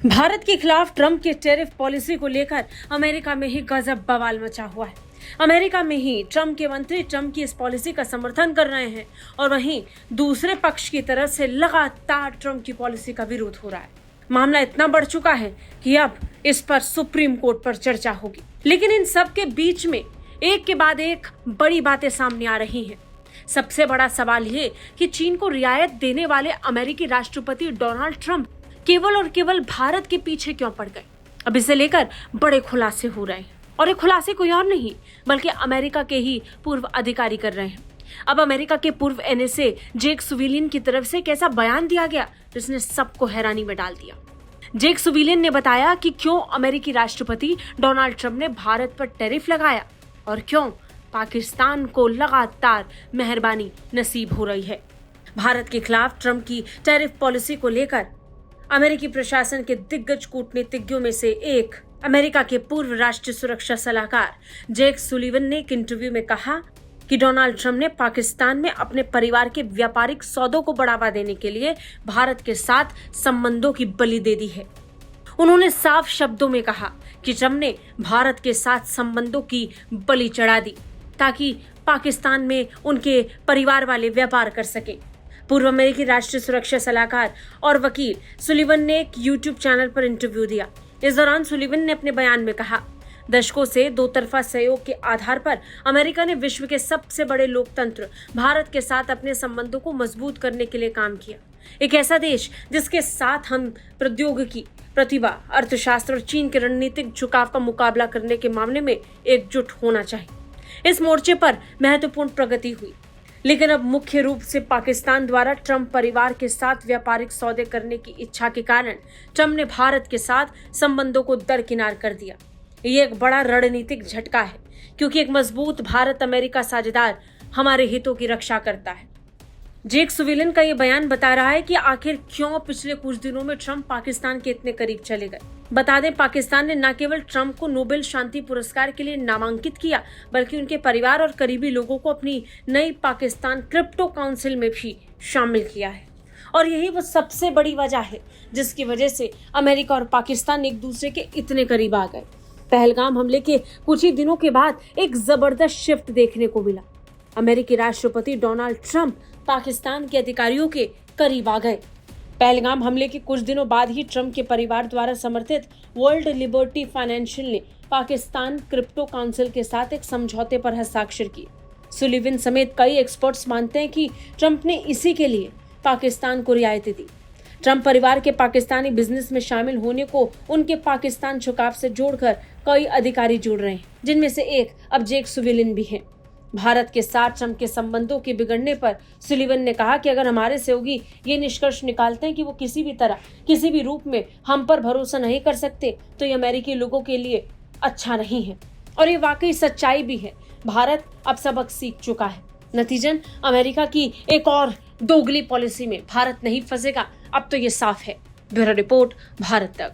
भारत के खिलाफ ट्रंप के टैरिफ पॉलिसी को लेकर अमेरिका में ही गजब बवाल मचा हुआ है। अमेरिका में ही ट्रंप के मंत्री ट्रंप की इस पॉलिसी का समर्थन कर रहे हैं और वहीं दूसरे पक्ष की तरफ से लगातार ट्रंप की पॉलिसी का विरोध हो रहा है। मामला इतना बढ़ चुका है कि अब इस पर सुप्रीम कोर्ट पर चर्चा होगी। लेकिन इन सब के बीच में एक के बाद एक बड़ी बातें सामने आ रही हैं। सबसे बड़ा सवाल ये कि चीन को रियायत देने वाले अमेरिकी राष्ट्रपति डोनाल्ड ट्रंप केवल और केवल भारत के पीछे क्यों पड़ गए। अब इसे लेकर बड़े खुलासे हो रहे हैं और ये खुलासे कोई और नहीं बल्कि अमेरिका के ही पूर्व अधिकारी कर रहे हैं। अब अमेरिका के पूर्व एनएसए जेक सुविलियन की तरफ से एक ऐसा बयान दिया गया जिसने सबको हैरानी में डाल दिया। जेक सुविलियन ने बताया कि क्यों अमेरिकी राष्ट्रपति डोनाल्ड ट्रंप ने भारत पर टैरिफ लगाया और क्यों पाकिस्तान को लगातार मेहरबानी नसीब हो रही है। भारत के खिलाफ ट्रंप की टैरिफ पॉलिसी को लेकर अमेरिकी प्रशासन के दिग्गज कूटनीतिज्ञों में से एक अमेरिका के पूर्व राष्ट्रीय सुरक्षा सलाहकार जेक सुलिवन ने एक इंटरव्यू में कहा कि डोनाल्ड ट्रंप ने पाकिस्तान में अपने परिवार के व्यापारिक सौदों को बढ़ावा देने के लिए भारत के साथ संबंधों की बलि दे दी है। उन्होंने साफ शब्दों में कहा कि ट्रंप ने भारत के साथ संबंधों की बलि चढ़ा दी ताकि पाकिस्तान में उनके परिवार वाले व्यापार कर सकें। पूर्व अमेरिकी राष्ट्रीय सुरक्षा सलाहकार और वकील सुलिवन ने एक यूट्यूब चैनल पर इंटरव्यू दिया। इस दौरान सुलिवन ने अपने बयान में कहा, दशकों से दो तरफा सहयोग के आधार पर अमेरिका ने विश्व के सबसे बड़े लोकतंत्र भारत के साथ अपने संबंधों को मजबूत करने के लिए काम किया। एक ऐसा देश जिसके साथ हम प्रौद्योगिकी, प्रतिभा, अर्थशास्त्र और चीन के रणनीतिक झुकाव का मुकाबला करने के मामले में एकजुट होना चाहिए। इस मोर्चे पर महत्वपूर्ण प्रगति हुई, लेकिन अब मुख्य रूप से पाकिस्तान द्वारा ट्रंप परिवार के साथ व्यापारिक सौदे करने की इच्छा के कारण ट्रंप ने भारत के साथ संबंधों को दरकिनार कर दिया। ये एक बड़ा रणनीतिक झटका है क्योंकि एक मजबूत भारत अमेरिका साझेदार हमारे हितों की रक्षा करता है। जेक सुविलियन का ये बयान बता रहा है कि आखिर क्यों पिछले कुछ दिनों में ट्रंप पाकिस्तान के इतने करीब चले गए। बता दें, पाकिस्तान ने न केवल ट्रंप को नोबेल शांति पुरस्कार के लिए नामांकित किया बल्कि उनके परिवार और करीबी लोगों को अपनी नई पाकिस्तान क्रिप्टो काउंसिल में भी शामिल किया है। और यही वो सबसे बड़ी वजह है जिसकी वजह से अमेरिका और पाकिस्तान एक दूसरे के इतने करीब आ गए। पहलगाम हमले के कुछ ही दिनों के बाद एक जबरदस्त शिफ्ट देखने को मिला। अमेरिकी राष्ट्रपति डोनाल्ड ट्रंप पाकिस्तान के अधिकारियों के करीब आ गए। पहलगाम हमले के कुछ दिनों बाद ही ट्रंप के परिवार द्वारा समर्थित वर्ल्ड लिबर्टी फाइनेंशियल ने पाकिस्तान क्रिप्टो काउंसिल के साथ एक समझौते पर हस्ताक्षर किए। सुलिवन समेत कई एक्सपर्ट्स मानते हैं कि ट्रंप ने इसी के लिए पाकिस्तान को रियायतें दी। ट्रंप परिवार के पाकिस्तानी बिजनेस में शामिल होने को उनके पाकिस्तान झुकाव से जोड़कर कई अधिकारी जुड़ रहे हैं, जिनमें से एक अब जेक सुविलियन भी हैं। भारत के साथ ट्रंप के संबंधों के बिगड़ने पर सुलिवन ने कहा कि अगर हमारे सहयोगी ये निष्कर्ष निकालते हैं कि वो किसी भी तरह, किसी भी रूप में हम पर भरोसा नहीं कर सकते तो ये अमेरिकी लोगों के लिए अच्छा नहीं है। और ये वाकई सच्चाई भी है। भारत अब सबक सीख चुका है। नतीजन अमेरिका की एक और दोगली पॉलिसी में भारत नहीं फंसेगा, अब तो ये साफ है। ब्यूरो रिपोर्ट, भारत तक।